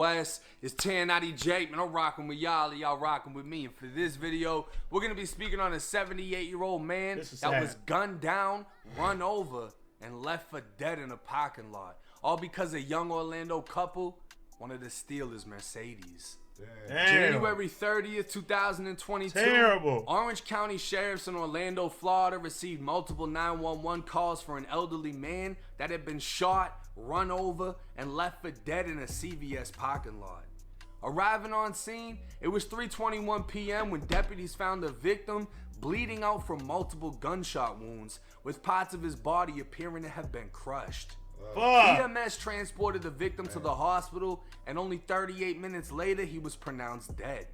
West, it's 1090 Jake, man. I'm rocking with y'all rocking with me. And for this video, we're gonna be speaking on a 78-year-old man that was gunned down, run over, and left for dead in a parking lot. All because a young Orlando couple wanted to steal his Mercedes. Damn. January 30th, 2022. Terrible. Orange County sheriffs in Orlando, Florida received multiple 911 calls for an elderly man that had been shot, run over, and left for dead in a CVS parking lot. Arriving on scene, it was 3:21 p.m. when deputies found the victim bleeding out from multiple gunshot wounds, with parts of his body appearing to have been crushed. EMS transported the victim to the hospital, and only 38 minutes later, he was pronounced dead.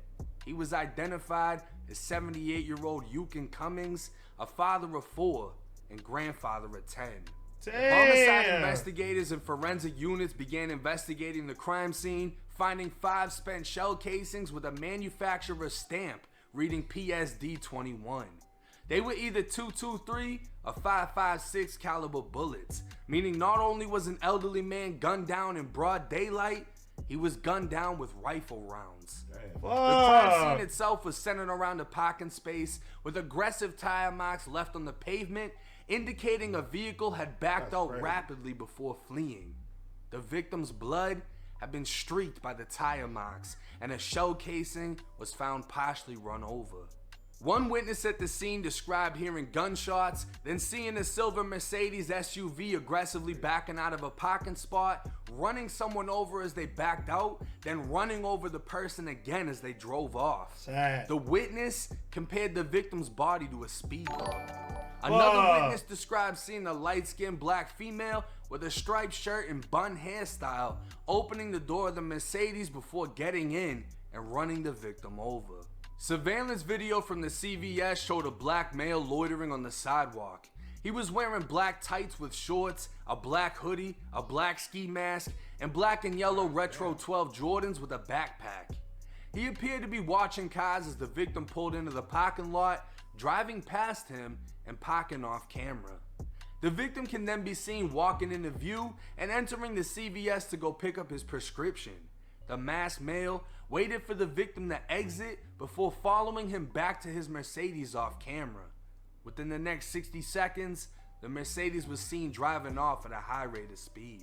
He was identified as 78-year-old Yukon Cummings, a father of 4 and grandfather of 10. Homicide investigators and forensic units began investigating the crime scene, finding 5 spent shell casings with a manufacturer's stamp reading PSD 21. They were either .223 or .556 caliber bullets, meaning not only was an elderly man gunned down in broad daylight, he was gunned down with rifle rounds. The crime scene itself was centered around a parking space with aggressive tire marks left on the pavement, indicating a vehicle had backed out rapidly before fleeing. The victim's blood had been streaked by the tire marks, and a shell casing was found partially run over. One witness at the scene described hearing gunshots, then seeing a silver Mercedes SUV aggressively backing out of a parking spot, running someone over as they backed out, then running over the person again as they drove off. Sad. The witness compared the victim's body to a speed bump. Another witness described seeing a light-skinned black female with a striped shirt and bun hairstyle opening the door of the Mercedes before getting in and running the victim over. Surveillance video from the CVS showed a black male loitering on the sidewalk. He was wearing black tights with shorts, a black hoodie, a black ski mask, and black and yellow retro 12 Jordans with a backpack. He appeared to be watching cars as the victim pulled into the parking lot, driving past him and parking off camera. The victim can then be seen walking into view and entering the CVS to go pick up his prescription. The masked male waited for the victim to exit before following him back to his Mercedes off camera. Within the next 60 seconds, the Mercedes was seen driving off at a high rate of speed.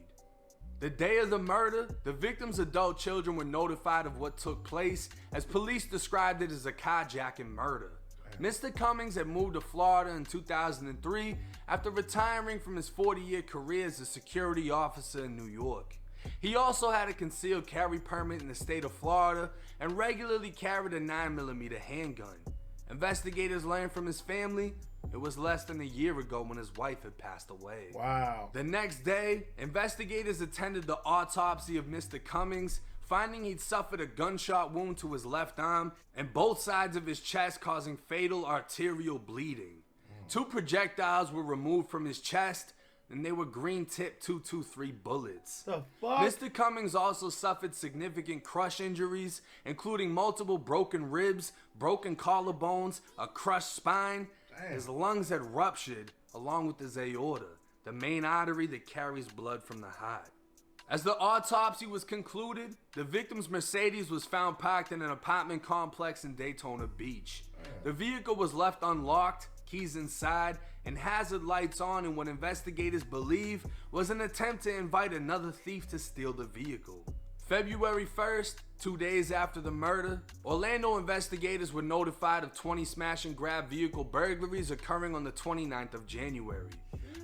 The day of the murder, the victim's adult children were notified of what took place, as police described it as a carjacking murder. Mr. Cummings had moved to Florida in 2003 after retiring from his 40-year career as a security officer in New York. He also had a concealed carry permit in the state of Florida and regularly carried a 9mm handgun. Investigators learned from his family it was less than a year ago when his wife had passed away. Wow. The next day, investigators attended the autopsy of Mr. Cummings, finding he'd suffered a gunshot wound to his left arm and both sides of his chest, causing fatal arterial bleeding. 2 projectiles were removed from his chest, and they were green-tipped .223 bullets. The fuck? Mr. Cummings also suffered significant crush injuries, including multiple broken ribs, broken collarbones, a crushed spine. Damn. His lungs had ruptured, along with his aorta, the main artery that carries blood from the heart. As the autopsy was concluded, the victim's Mercedes was found parked in an apartment complex in Daytona Beach. The vehicle was left unlocked, keys inside, and hazard lights on in what investigators believe was an attempt to invite another thief to steal the vehicle. February 1st, 2 days after the murder, Orlando investigators were notified of 20 smash and grab vehicle burglaries occurring on the 29th of January.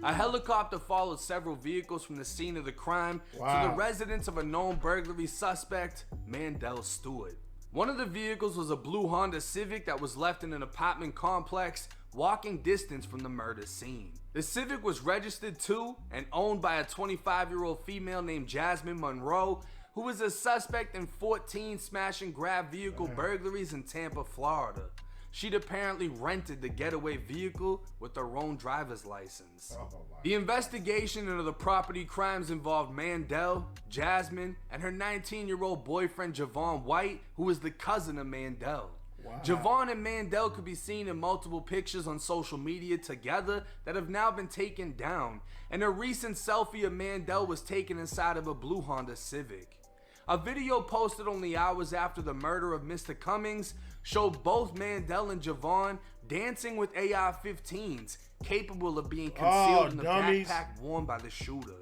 A helicopter followed several vehicles from the scene of the crime to the residence of a known burglary suspect, Mandel Stewart. One of the vehicles was a blue Honda Civic that was left in an apartment complex walking distance from the murder scene. The Civic was registered to and owned by a 25-year-old female named Jasmine Monroe, who was a suspect in 14 smash and grab vehicle burglaries in Tampa, Florida. She'd apparently rented the getaway vehicle with her own driver's license. The investigation into the property crimes involved Mandel, Jasmine, and her 19-year-old boyfriend Javon White, who was the cousin of Mandel. Wow. Javon and Mandel could be seen in multiple pictures on social media together that have now been taken down, and a recent selfie of Mandel was taken inside of a blue Honda Civic. A video posted only hours after the murder of Mr. Cummings showed both Mandel and Javon dancing with AR-15s capable of being concealed in the backpack worn by the shooter.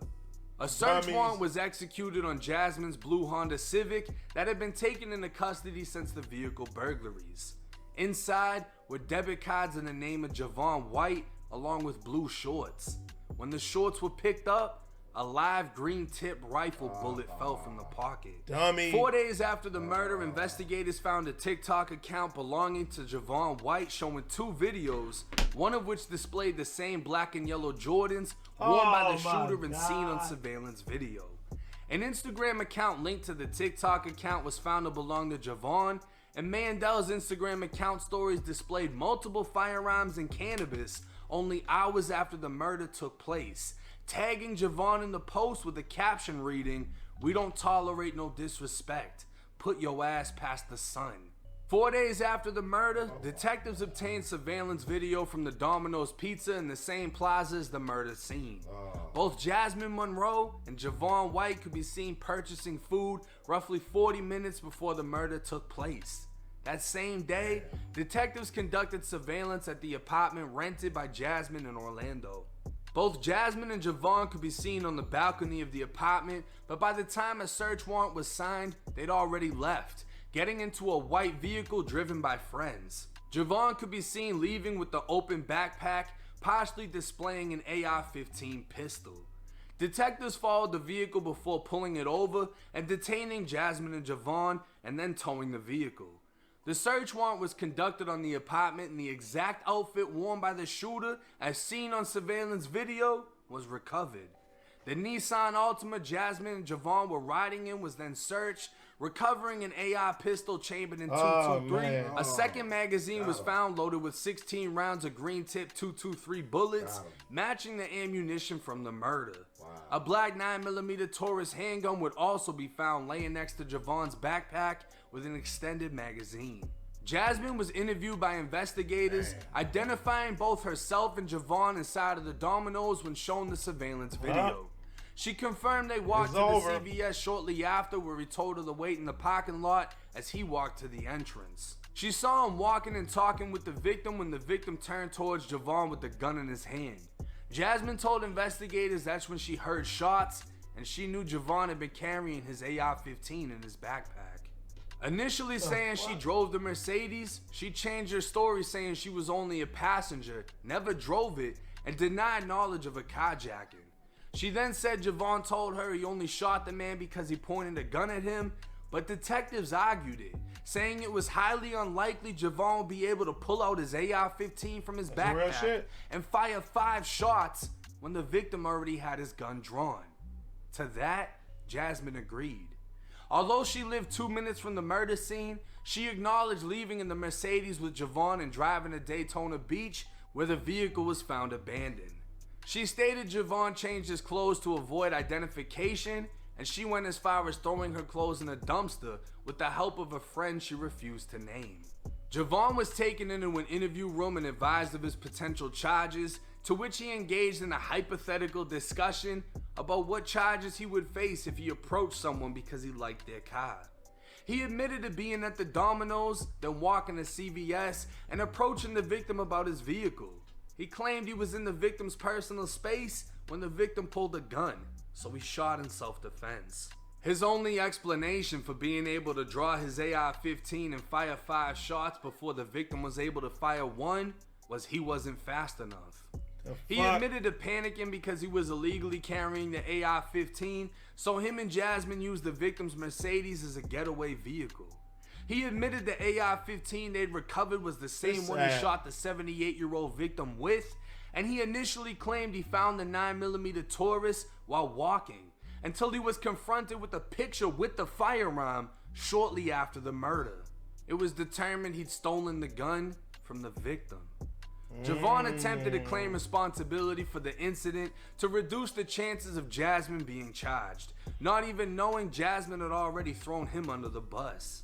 A search warrant was executed on Jasmine's blue Honda Civic that had been taken into custody since the vehicle burglaries. Inside were debit cards in the name of Javon White along with blue shorts. When the shorts were picked up, a live green tip rifle bullet fell from the pocket. 4 days after the murder, investigators found a TikTok account belonging to Javon White showing 2 videos, one of which displayed the same black and yellow Jordans worn by the shooter and seen on surveillance video. An Instagram account linked to the TikTok account was found to belong to Javon, and Mandel's Instagram account stories displayed multiple firearms and cannabis only hours after the murder took place, tagging Javon in the post with a caption reading, "We don't tolerate no disrespect. Put your ass past the sun." 4 days after the murder, detectives obtained surveillance video from the Domino's Pizza in the same plaza as the murder scene. Both Jasmine Monroe and Javon White could be seen purchasing food roughly 40 minutes before the murder took place. That same day, detectives conducted surveillance at the apartment rented by Jasmine in Orlando. Both Jasmine and Javon could be seen on the balcony of the apartment, but by the time a search warrant was signed, they'd already left, getting into a white vehicle driven by friends. Javon could be seen leaving with the open backpack, partially displaying an AR-15 pistol. Detectives followed the vehicle before pulling it over and detaining Jasmine and Javon, and then towing the vehicle. The search warrant was conducted on the apartment, and the exact outfit worn by the shooter, as seen on surveillance video, was recovered. The Nissan Altima Jasmine and Javon were riding in was then searched, recovering an AR pistol chambered in .223. A second magazine was found loaded with 16 rounds of green tip .223 bullets, matching the ammunition from the murder. A black 9mm Taurus handgun would also be found laying next to Javon's backpack with an extended magazine. Jasmine was interviewed by investigators, identifying both herself and Javon inside of the Domino's when shown the surveillance video. She confirmed they walked to the CVS shortly after, where he told her to wait in the parking lot as he walked to the entrance. She saw him walking and talking with the victim when the victim turned towards Javon with the gun in his hand. Jasmine told investigators that's when she heard shots, and she knew Javon had been carrying his AR-15 in his backpack. Initially saying she drove the Mercedes, she changed her story saying she was only a passenger, never drove it, and denied knowledge of a carjacking. She then said Javon told her he only shot the man because he pointed a gun at him, but detectives argued it, saying it was highly unlikely Javon would be able to pull out his AR-15 from his backpack and fire 5 shots when the victim already had his gun drawn. To that, Jasmine agreed. Although she lived 2 minutes from the murder scene, she acknowledged leaving in the Mercedes with Javon and driving to Daytona Beach, where the vehicle was found abandoned. She stated Javon changed his clothes to avoid identification, and she went as far as throwing her clothes in a dumpster with the help of a friend she refused to name. Javon was taken into an interview room and advised of his potential charges, to which he engaged in a hypothetical discussion about what charges he would face if he approached someone because he liked their car. He admitted to being at the Domino's, then walking to CVS and approaching the victim about his vehicle. He claimed he was in the victim's personal space when the victim pulled a gun, so he shot in self-defense. His only explanation for being able to draw his AR-15 and fire 5 shots before the victim was able to fire 1 was he wasn't fast enough. He admitted to panicking because he was illegally carrying the AR-15, so him and Jasmine used the victim's Mercedes as a getaway vehicle. He admitted the AR-15 they'd recovered was the same one he shot the 78-year-old victim with, and he initially claimed he found the 9mm Taurus while walking, until he was confronted with a picture with the firearm shortly after the murder. It was determined he'd stolen the gun from the victim. Javon attempted to claim responsibility for the incident to reduce the chances of Jasmine being charged, not even knowing Jasmine had already thrown him under the bus.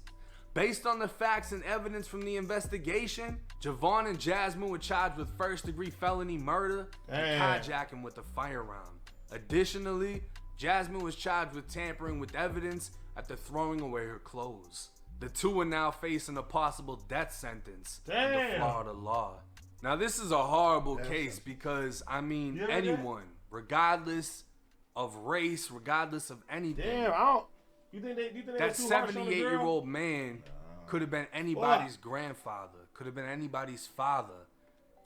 Based on the facts and evidence from the investigation, Javon and Jasmine were charged with first-degree felony murder and carjacking with a firearm. Additionally, Jasmine was charged with tampering with evidence, after throwing away her clothes. The two are now facing a possible death sentence under Florida law. Now, this is a horrible case because, I mean, anyone, regardless of race, regardless of anything. Damn, you think that 78-year-old man could have been anybody's grandfather, could have been anybody's father.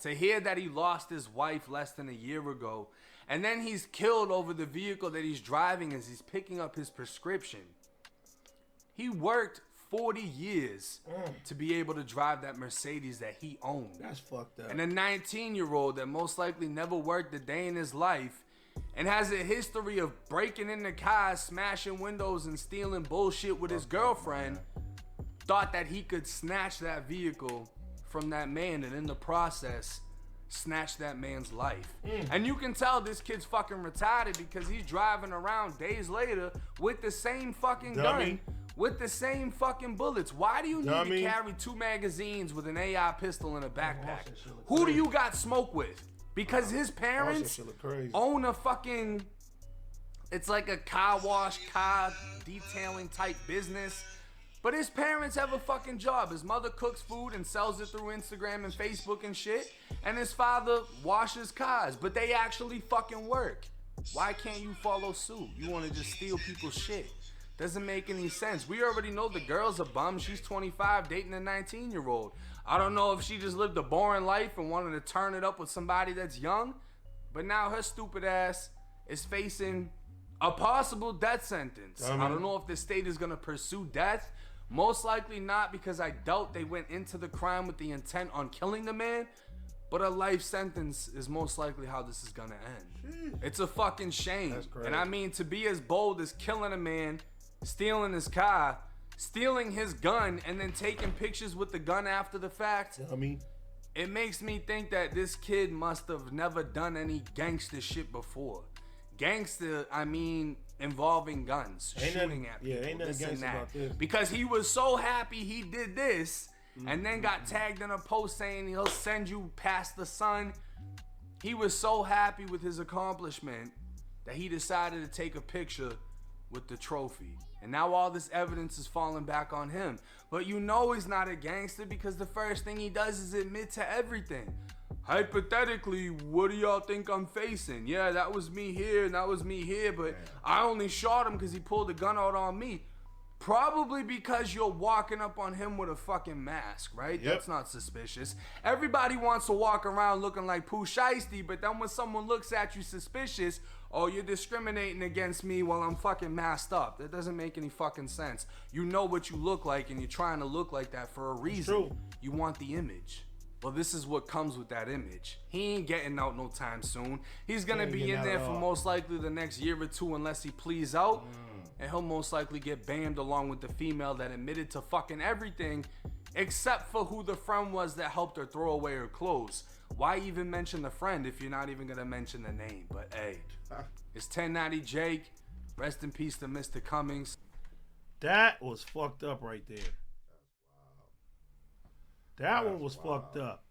To hear that he lost his wife less than a year ago, and then he's killed over the vehicle that he's driving as he's picking up his prescription. He worked 40 years to be able to drive that Mercedes that he owned. That's fucked up. And a 19-year-old that most likely never worked a day in his life and has a history of breaking into cars, smashing windows, and stealing bullshit with his girlfriend, thought that he could snatch that vehicle from that man and in the process snatch that man's life. And you can tell this kid's fucking retarded because he's driving around days later with the same fucking gun, with the same fucking bullets. Why do you need to carry 2 magazines with an AR pistol in a backpack? Who do you got smoke with? Because his parents own a fucking, it's like a car wash, car detailing type business. But his parents have a fucking job. His mother cooks food and sells it through Instagram and Facebook and shit. And his father washes cars. But they actually fucking work. Why can't you follow suit? You want to just steal people's shit. Doesn't make any sense. We already know the girl's a bum. She's 25 dating a 19-year-old. I don't know if she just lived a boring life and wanted to turn it up with somebody that's young. But now her stupid ass is facing a possible death sentence. I don't know if the state is going to pursue death. Most likely not, because I doubt they went into the crime with the intent on killing the man. But a life sentence is most likely how this is going to end. It's a fucking shame. That's crazy. And I mean, to be as bold as killing a man, stealing his car, stealing his gun, and then taking pictures with the gun after the fact. It makes me think that this kid must have never done any gangster shit before. Gangster, I mean, involving guns, shooting at people, ain't nothing gangster about this. Because he was so happy he did this, and then got tagged in a post saying he'll send you past the sun. He was so happy with his accomplishment that he decided to take a picture with the trophy. And now all this evidence is falling back on him. But you know he's not a gangster because the first thing he does is admit to everything. Hypothetically, what do y'all think I'm facing? Yeah, that was me here and that was me here, but I only shot him because he pulled the gun out on me. Probably because you're walking up on him with a fucking mask, right? That's not suspicious. Everybody wants to walk around looking like Pooh Shiesty, but then when someone looks at you suspicious, oh, you're discriminating against me while I'm fucking masked up. That doesn't make any fucking sense. You know what you look like and you're trying to look like that for a reason. You want the image. Well, this is what comes with that image. He ain't getting out no time soon. He's gonna be in there for most likely the next year or two unless he pleads out. And he'll most likely get banned along with the female that admitted to fucking everything except for who the friend was that helped her throw away her clothes. Why even mention the friend if you're not even gonna mention the name? But hey, it's 1090 Jake. Rest in peace to Mr. Cummings. That was fucked up right there. That one was fucked up.